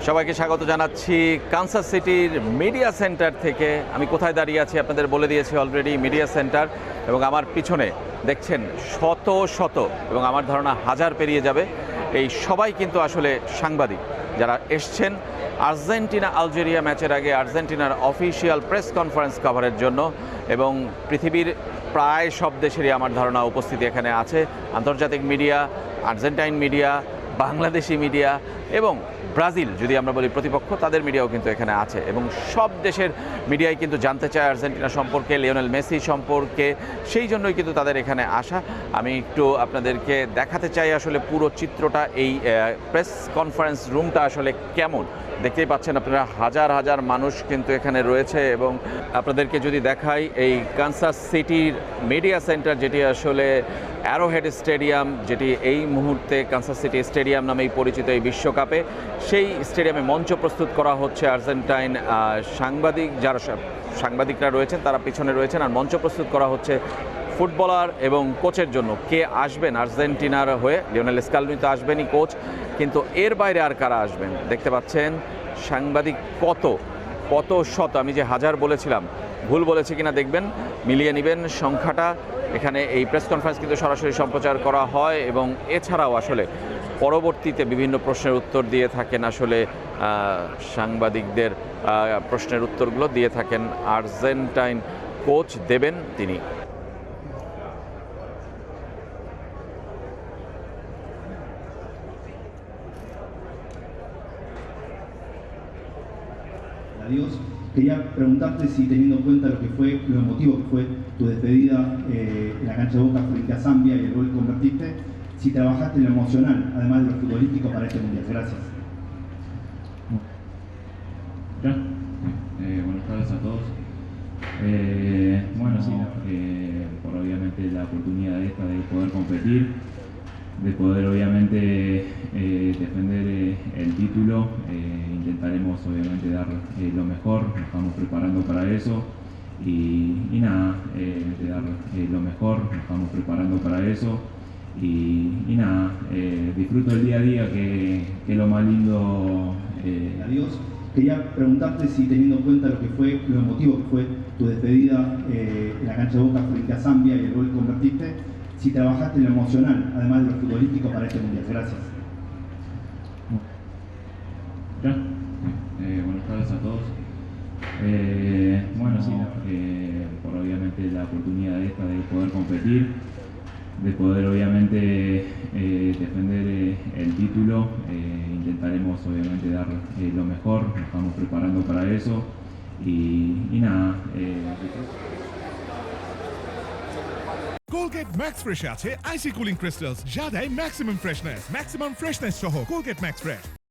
সবাইকে স্বাগত জানাচ্ছি কানসাস সিটির মিডিয়া সেন্টার থেকে। আমি কোথায় দাঁড়িয়ে আছি আপনাদের বলে দিয়েছি অলরেডি, মিডিয়া সেন্টার। এবং আমার পিছনে দেখছেন শত শত এবং আমার ধারণা হাজার পেরিয়ে যাবে এই সবাই কিন্তু আসলে সাংবাদিক যারা এসছেন আর্জেন্টিনা আলজেরিয়া ম্যাচের আগে আর্জেন্টিনার অফিসিয়াল প্রেস কনফারেন্স কভারের জন্য। এবং পৃথিবীর প্রায় সব দেশেরই আমার ধারণা উপস্থিতি এখানে আছে। আন্তর্জাতিক media, Argentine media, Bangladeshi media এবং ব্রাজিল যদি আমরা বলি প্রতিপক্ষ, তাদের মিডিয়াও কিন্তু এখানে আছে। এবং সব দেশের মিডিয়াই কিন্তু জানতে চায় আর্জেন্টিনা সম্পর্কে, লিওনেল মেসি সম্পর্কে, সেই জন্যই কিন্তু তাদের এখানে আসা। আমি একটু আপনাদেরকে দেখাতে চাই আসলে পুরো চিত্রটা, এই প্রেস কনফারেন্স রুমটা আসলে কেমন। দেখতেই পাচ্ছেন আপনারা হাজার হাজার মানুষ কিন্তু এখানে রয়েছে। এবং আপনাদেরকে যদি দেখাই এই কানসাস সিটির মিডিয়া সেন্টার, যেটি আসলে অ্যারোহেড স্টেডিয়াম, যেটি এই মুহূর্তে কানসাস সিটি স্টেডিয়াম নামেই পরিচিত এই বিশ্বকাপে, সেই স্টেডিয়ামে মঞ্চ প্রস্তুত করা হচ্ছে। আর্জেন্টাইন সাংবাদিকরা রয়েছেন তারা পিছনে রয়েছেন, আর মঞ্চ প্রস্তুত করা হচ্ছে ফুটবলার এবং কোচের জন্য। কে আসবেন আর্জেন্টিনার হয়ে? লিওনেল স্কালোনি তো আসবেনই কোচ, কিন্তু এর বাইরে আর কারা আসবেন দেখতে পাচ্ছেন। সাংবাদিক কত শত, আমি যে হাজার বলেছিলাম ভুল বলেছি কিনা দেখবেন, মিলিয়ে নেবেন সংখ্যাটা। এখানে এই প্রেস কনফারেন্স কিন্তু সরাসরি সম্প্রচার করা হয় এবং এছাড়াও আসলে পরবর্তীতে বিভিন্ন প্রশ্নের উত্তর দিয়ে থাকেন আসলে সাংবাদিকদের প্রশ্নের উত্তরগুলো দিয়ে থাকেন আর্জেন্টাইন কোচ দেবেন তিনি। Adiós. Quería preguntarte si, teniendo en cuenta lo emotivo que fue tu despedida en la cancha de Boca frente a Zambia y el gol que convertiste, si trabajaste en lo emocional, además de lo futbolístico, para este mundial. Gracias. Buenas tardes a todos. Bueno, sí, por obviamente la oportunidad esta de poder competir, de poder obviamente defender el título. Intentaremos obviamente dar lo mejor, nos estamos preparando para eso y nada, de dar lo mejor, nos estamos preparando para eso y nada, disfruto el día a día que es lo más lindo. Adiós. Quería preguntarte si, teniendo en cuenta lo emotivo que fue tu despedida en la cancha de Boca frente a Zambia y el gol que convertiste, si trabajaste en lo emocional, además de lo futbolístico, para este mundial. Gracias. Buenas tardes a todos. Bueno, sí, por obviamente la oportunidad esta de poder competir, de poder obviamente defender el título. Intentaremos obviamente dar lo mejor, nos estamos preparando para eso y nada. Colgate Max Fresh আছে আইসি cooling crystals, যা দেয় maximum freshness সহ। Colgate Max Fresh।